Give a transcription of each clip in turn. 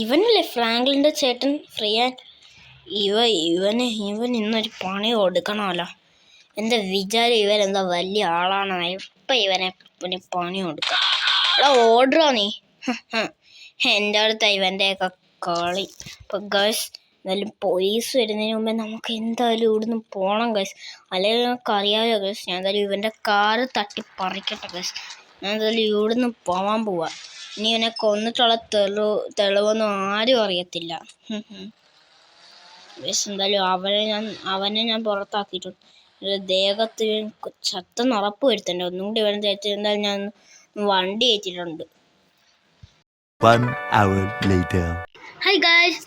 ഇവനല്ലേ ഫ്രാങ്ക്ലിൻ്റെ ചേട്ടൻ ഫ്രിയാൻ. ഇവൻ ഇന്നൊരു പണി കൊടുക്കണമല്ലോ. എൻ്റെ വിചാരം ഇവനെന്താ വലിയ ആളാണെന്ന്. എപ്പം ഇവനെ പണി കൊടുക്കാം. എടാ ഓർഡറോ നീ? എൻ്റെ അടുത്ത ഇവൻ്റെയൊക്കെ കളി. അപ്പം ഗൈസ് എന്തായാലും പോലീസ് വരുന്നതിന് മുമ്പേ നമുക്ക് എന്തായാലും ഇവിടുന്ന് പോകണം ഗൈസ്. അല്ലെങ്കിൽ നമുക്ക് അറിയാമല്ലോ ഗൈസ്. ഞാൻ എന്തായാലും ഇവൻ്റെ കാറ് തട്ടി പറിക്കട്ടെ ഗൈസ്. ഞാൻ എന്തായാലും ഇവിടുന്ന് പോവാൻ പോവാ. ഇനി ഇവനെ കൊന്നിട്ടുള്ള തെളിവൊന്നും ആരും അറിയത്തില്ല. ഗൈസ് എന്തായാലും അവനെ ഞാൻ പുറത്താക്കിയിട്ടുണ്ട്. ദേഹത്ത് ചത്തെന്ന് ഉറപ്പ് വരുത്തണ്ടേ. ഒന്നും കൂടി ഇവനെ തേച്ച് എന്തായാലും ഞാൻ വണ്ടി കയറ്റിയിട്ടുണ്ട്. ഹായ് ഗൈസ്,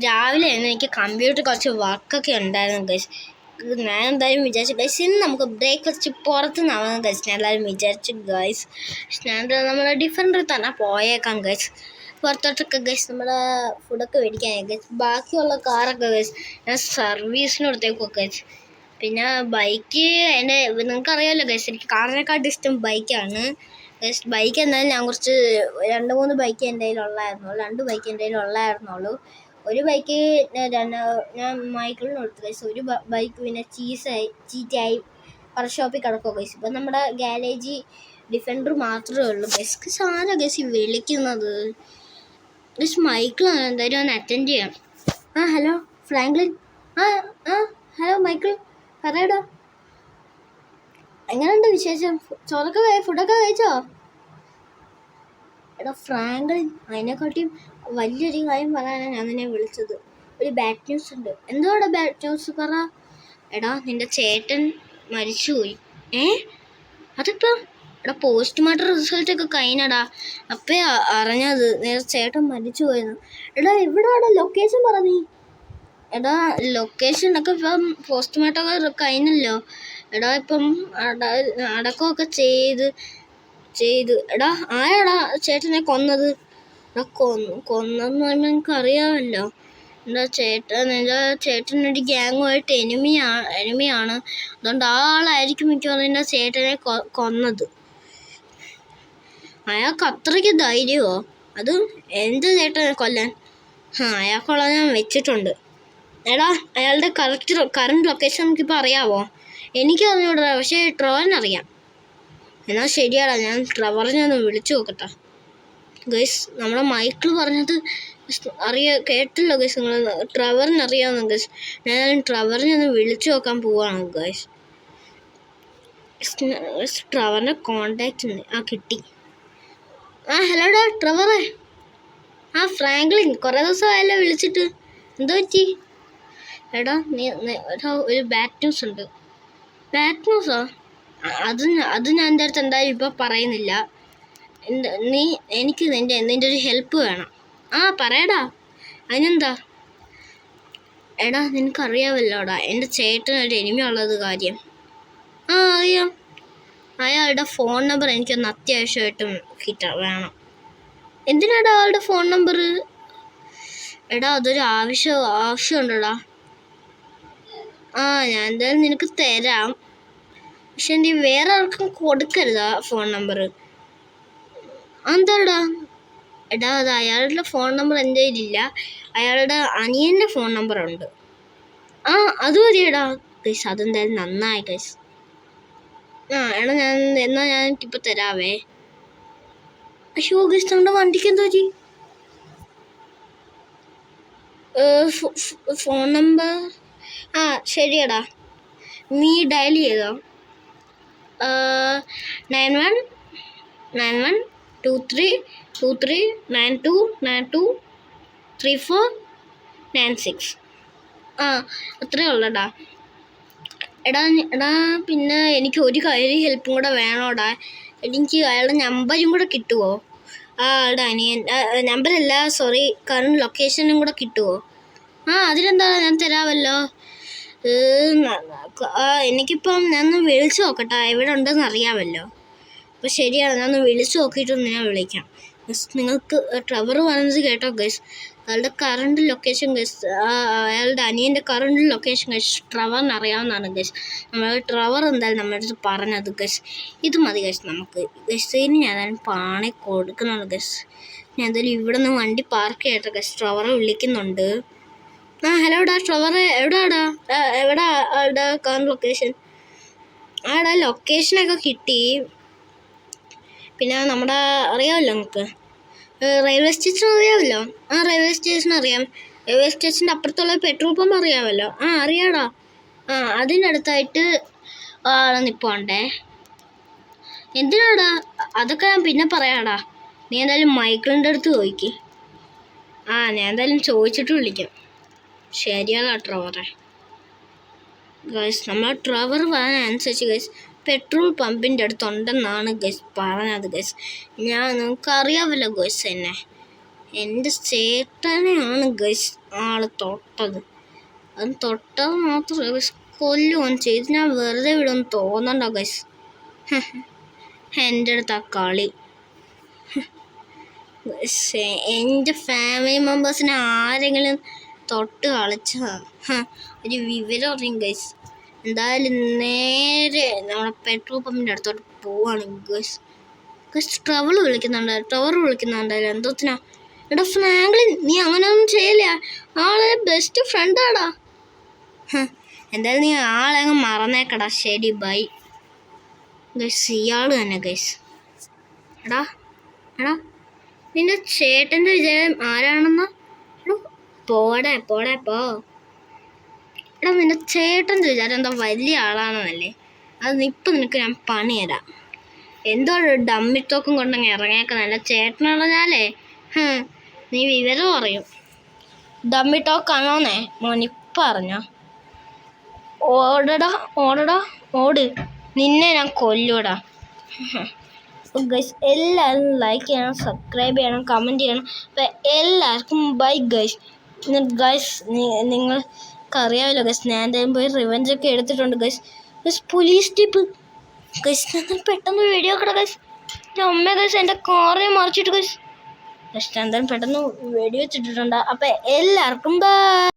രാവിലെ എനിക്ക് കമ്പ്യൂട്ടർ കുറച്ച് വർക്കൊക്കെ ഉണ്ടായിരുന്നു ഗൈസ്. ഞാൻ എന്തായാലും വിചാരിച്ചു ഗൈസ് ഇന്ന് നമുക്ക് ബ്രേക്ക്ഫാസ്റ്റ് പുറത്ത് നിന്നാവുന്ന ഗൈസ്. ഞാൻ എന്തായാലും വിചാരിച്ചു ഗൈസ് ഞാൻ നമ്മൾ ഡിഫറൻറ്റ് തന്നെ പോയേക്കാം ഗൈസ്. പുറത്തോട്ടൊക്കെ ഗൈസ് നമ്മുടെ ഫുഡൊക്കെ മേടിക്കാനായി ഗൈസ്. ബാക്കിയുള്ള കാറൊക്കെ ഗൈസ് ഞാൻ സർവീസിന് കൊടുത്തേക്കും ഗൈസ്. പിന്നെ ബൈക്ക് നിങ്ങൾക്കറിയാമല്ലോ ഗൈസ്, എനിക്ക് കാറിനെക്കാട്ടും ഇഷ്ടം ബൈക്കാണ് ഗൈസ്. ബൈക്ക് എന്തായാലും ഞാൻ കുറച്ച് 2-3 ബൈക്ക് എൻ്റെ കയ്യിലുള്ളായിരുന്നുള്ളൂ. 2 ബൈക്ക് എൻ്റെ കയ്യിലുള്ളായിരുന്നുള്ളൂ. ഒരു ബൈക്ക് ഞാൻ മൈക്കിളിന് കൊടുത്തു ഗൈസ്. ഒരു ബൈക്ക് പിന്നെ ചീത്തയായി വർക്ക്ഷോപ്പിൽ കിടക്കുക ഗൈസ്. ഇപ്പം നമ്മുടെ ഗാരേജ് ഡിഫൻഡർ മാത്രമേ ഉള്ളൂ ഗൈസ്. ആരാ ഗൈസ് വിളിക്കുന്നത്? ഗൈസ് മൈക്കിളാണ്, എന്തായാലും ഒന്ന് അറ്റൻഡ് ചെയ്യാം. Hello Franklin. ഹലോ മൈക്കിൾ, പറയടാ, എങ്ങനെയുണ്ട് വിശേഷം? ഫുഡൊക്കെ കഴിച്ചോ? എടാ ഫ്രാങ്ക്ലിൻ, അതിനെക്കാട്ടിയും വലിയൊരു കാര്യം പറയാനാണ് ഞാൻ നിന്നെ വിളിച്ചത്. ഒരു ബാഡ് ന്യൂസ് ഉണ്ട്. എന്തോടാ ബാഡ് ന്യൂസ് പറ. എടാ നിന്റെ ചേട്ടൻ മരിച്ചുപോയി. അതിപ്പം എടാ പോസ്റ്റ്മോർട്ടം റിസൾട്ടൊക്കെ കഴിഞ്ഞടാ. അപ്പേ അറിഞ്ഞത് നേരെ ചേട്ടൻ മരിച്ചു പോയെന്ന്. എടാ എവിടെയാടാ ലൊക്കേഷൻ പറ നീ. എടാ ലൊക്കേഷനൊക്കെ ഇപ്പം പോസ്റ്റ്മോർട്ടമൊക്കെ കഴിഞ്ഞല്ലോ. എടാ ഇപ്പം അടക്കമൊക്കെ ചെയ്ത് എടാ ആരാടാ ചേട്ടനെ കൊന്നത്? എടാ കൊന്നെന്ന് പറഞ്ഞാൽ നിങ്ങൾക്ക് അറിയാമല്ലോ. നിന്റെ ചേട്ടനൊരു ഗ്യാങ്ങുമായിട്ട് എനിമിയാണ്. അതുകൊണ്ട് ആ ആളായിരിക്കും മിക്കവാറും നിന്റെ ചേട്ടനെ കൊന്നത്. അയാൾക്ക് അത്രയ്ക്ക് ധൈര്യമോ? അതും എൻ്റെ ചേട്ടനെ കൊല്ലാൻ? അയാൾക്കുള്ള ഞാൻ വെച്ചിട്ടുണ്ട്. എടാ അയാളുടെ കറണ്ട് ലൊക്കേഷൻ നമുക്കിപ്പോൾ അറിയാമോ? എനിക്ക് അറിഞ്ഞൂടാ, പക്ഷേ ട്രെവറിനറിയാം. എന്നാൽ ശരിയാടാ, ഞാൻ ട്രെവറിനെ ഒന്ന് വിളിച്ചു നോക്കട്ടെ. ഗൈസ് നമ്മുടെ മൈക്കിൾ പറഞ്ഞത് കേട്ടല്ലോ ഗൈസ്. നിങ്ങൾ ട്രെവറിനറിയാമെന്ന് ഗൈസ്. ഞാൻ ട്രെവറിനെ ഒന്ന് വിളിച്ചു നോക്കാൻ പോവാണ് ഗൈസ്. ട്രെവറിൻ്റെ കോണ്ടാക്റ്റ് ഉണ്ട്. കിട്ടി. ഹലോടാ ട്രെവറേ. ഫ്രാങ്ക്ലിൻ, കുറേ ദിവസമായല്ലോ വിളിച്ചിട്ട്. എന്തോ പറ്റി? എടാ ഒരു ബാഡ് ന്യൂസ് ഉണ്ട്. ബാഡ് ന്യൂസോ? അത് ഞാൻ എൻ്റെ അടുത്ത് എന്തായാലും ഇപ്പോൾ പറയുന്നില്ല. എനിക്ക് നിൻ്റെ ഒരു ഹെൽപ്പ് വേണം. പറയടാ, അതിനെന്താ? എടാ നിനക്കറിയാമല്ലോടാ എൻ്റെ ചേട്ടനൊരു എനിമി ഉള്ളത് കാര്യം. അറിയാം. അയാളുടെ ഫോൺ നമ്പർ എനിക്കൊന്ന് അത്യാവശ്യമായിട്ടും വേണം. എന്തിനാടാ ആളുടെ ഫോൺ നമ്പർ? എടാ അതൊരു ആവശ്യമുണ്ടടാ. ഞാൻ എന്തായാലും നിനക്ക് തരാം. പക്ഷെ നീ വേറെ ആർക്കും കൊടുക്കരുതാ ഫോൺ നമ്പർ. എന്താടാ? എടാ അത് അയാളുടെ ഫോൺ നമ്പർ എൻ്റെ കയ്യിലില്ല. അയാളുടെ അനിയൻ്റെ ഫോൺ നമ്പറുണ്ട്. അത് മതിയെടാ ഗൈസ്. അതെന്തായാലും നന്നായി ഗൈസ്. എടാ ഞാൻ ഇപ്പോൾ തരാവേ. അയ്യോ ഗൈസ്, നമ്മുടെ വണ്ടിക്ക് എന്തോ പറ്റി? ഫോൺ നമ്പർ ശരിയടാ, നീ ഡയൽ ചെയ്തോ. 912323929496. അത്രേ ഉള്ളടാ. എടാ പിന്നെ എനിക്ക് ഒരു ഹെൽപ്പും കൂടെ വേണോടാ. എനിക്ക് അയാളുടെ നമ്പരും കൂടെ കിട്ടുമോ? ആളുടെ അനിയൻ നമ്പരല്ല, സോറി, കറണ്ട് ലൊക്കേഷനും കൂടെ കിട്ടുമോ? അതിനെന്താ, ഞാൻ തരാമല്ലോ. എനിക്കിപ്പം ഞാനൊന്ന് വിളിച്ചു നോക്കട്ടെ, എവിടെ ഉണ്ടെന്ന് അറിയാമല്ലോ. അപ്പോൾ ശരിയാണ്, ഞാനൊന്ന് വിളിച്ചു നോക്കിയിട്ടൊന്ന് ഞാൻ വിളിക്കാം. നിങ്ങൾക്ക് ട്രെവർ പറഞ്ഞത് കേട്ടോ ഗൈസ്. അയാളുടെ കറണ്ട് ലൊക്കേഷൻ ഗൈസ്, അയാളുടെ അനിയൻ്റെ കറണ്ട് ലൊക്കേഷൻ ഗൈസ് ട്രെവറിന് അറിയാവുന്നതാണ് ഗൈസ്. നമ്മൾ ട്രെവർ എന്തായാലും നമ്മുടെ അടുത്ത് പറഞ്ഞത് ഗൈസ്. ഇത് മതി ഗൈസ് നമുക്ക്. ഗൈസ് ഇനി ഞാൻ പാണി കൊടുക്കുന്നുണ്ട് ഗൈസ്. ഞാൻ എന്തായാലും ഇവിടെ നിന്ന് വണ്ടി പാർക്ക് ചെയ്യട്ടെ ഗൈസ്. ട്രവറെ വിളിക്കുന്നുണ്ട്. ഹലോടാ ട്രവറെ, എവിടാ കാർ ലൊക്കേഷൻ? ആടാ ലൊക്കേഷനൊക്കെ കിട്ടി. പിന്നെ നമ്മുടെ അറിയാമല്ലോ നമുക്ക് റെയിൽവേ സ്റ്റേഷൻ അറിയാമല്ലോ. റെയിൽവേ സ്റ്റേഷൻ അറിയാം. റെയിൽവേ സ്റ്റേഷൻ്റെ അപ്പുറത്തുള്ള പെട്രോൾ പമ്പ് അറിയാമല്ലോ. അറിയാടാ. അതിനടുത്തായിട്ട് നിൽപ്പുണ്ടേ. എന്തിനാടാ? അതൊക്കെ ഞാൻ പിന്നെ പറയാടാ. നീ എന്തായാലും മൈക്കിളിൻ്റെ അടുത്ത് ചോദിക്ക്. ഞാൻ എന്തായാലും ചോദിച്ചിട്ട് വിളിക്കാം. ശരിയാടാ ട്രവറെ. ഗൈസ് നമ്മൾ ട്രവർ പറയാനനുസരിച്ച് ഗൈസ് പെട്രോൾ പമ്പിൻ്റെ അടുത്തുണ്ടെന്നാണ് ഗൈസ് പറഞ്ഞത് ഗൈസ്. നിങ്ങൾക്കറിയാമല്ലോ ഗൈസ് എൻ്റെ ചേട്ടനെയാണ് ഗൈസ് ആൾ തൊട്ടത്. അത് തൊട്ടത് മാത്രമേ ഗൈസ് കൊല്ലുകയും ചെയ്ത് ഞാൻ വെറുതെ വിടുമെന്ന് തോന്നണ്ട ഗൈസ്. എൻ്റെ അടുത്ത് ആ കളി. എൻ്റെ ഫാമിലി മെമ്പേഴ്സിനെ ആരെങ്കിലും തൊട്ട് കളിച്ചാ ഒരു വിവരം അറിയും ഗൈസ്. എന്തായാലും നേരെ നമ്മുടെ പെട്രോൾ പമ്പിൻ്റെ അടുത്തോട്ട് പോവാണ് ഗൈസ്. ട്രവർ വിളിക്കുന്നുണ്ടായാലും എന്തോത്തിനാ? എടാ ഫ്രാങ്ക്ലിൻ, നീ അങ്ങനെയൊന്നും ചെയ്യില്ല. ആളെ ബെസ്റ്റ് ഫ്രണ്ടാടാ. എന്തായാലും നീ ആളെങ്ങ് മറന്നേക്കടാ. ശരി ബൈ ഗൈസ്. ഇയാൾ തന്നെ ഗൈസ്. എടാ നിന്റെ ചേട്ടൻ്റെ വിചാരം ആരാണെന്നോ? പോടേ പോ. എടാ നിന്റെ ചേട്ടൻ്റെ വിചാരം എന്താ വലിയ ആളാണെന്നല്ലേ? അത് ഇപ്പം നിനക്ക് ഞാൻ പണി തരാം. എന്തോ ഡമ്മിത്തോക്കും കൊണ്ടങ്ങ് ഇറങ്ങിയേക്കുന്നല്ല. ചേട്ടനുള്ളഞ്ഞാലേ നീ വിവരം അറിയും. ഡമ്മിത്തോക്കാണോന്നേ മോനിപ്പം അറിഞ്ഞോ? ഓട്, നിന്നെ ഞാൻ കൊല്ലൂടാ. ഗൈസ് എല്ലാവരും ലൈക്ക് ചെയ്യണം, സബ്സ്ക്രൈബ് ചെയ്യണം, കമൻറ്റ് ചെയ്യണം. അപ്പം എല്ലാവർക്കും ബൈ ഗൈസ്. നിങ്ങൾക്കറിയാമല്ലോ ഗൈസ്, ഞാൻ എന്തായാലും പോയി റിവെഞ്ചൊക്കെ എടുത്തിട്ടുണ്ട് ഗൈസ്. Police tip guys. ഞാൻ പെട്ടെന്ന് വീഡിയോ ഒക്കെ ഗൈസ്. അമ്മ ഗൈസ് എൻ്റെ കാറിനെ മറിച്ചിട്ട് ഗൈസ്. എന്തായാലും പെട്ടെന്ന് വെടി വെച്ചിട്ടുണ്ട്. അപ്പം എല്ലാവർക്കും ബൈ.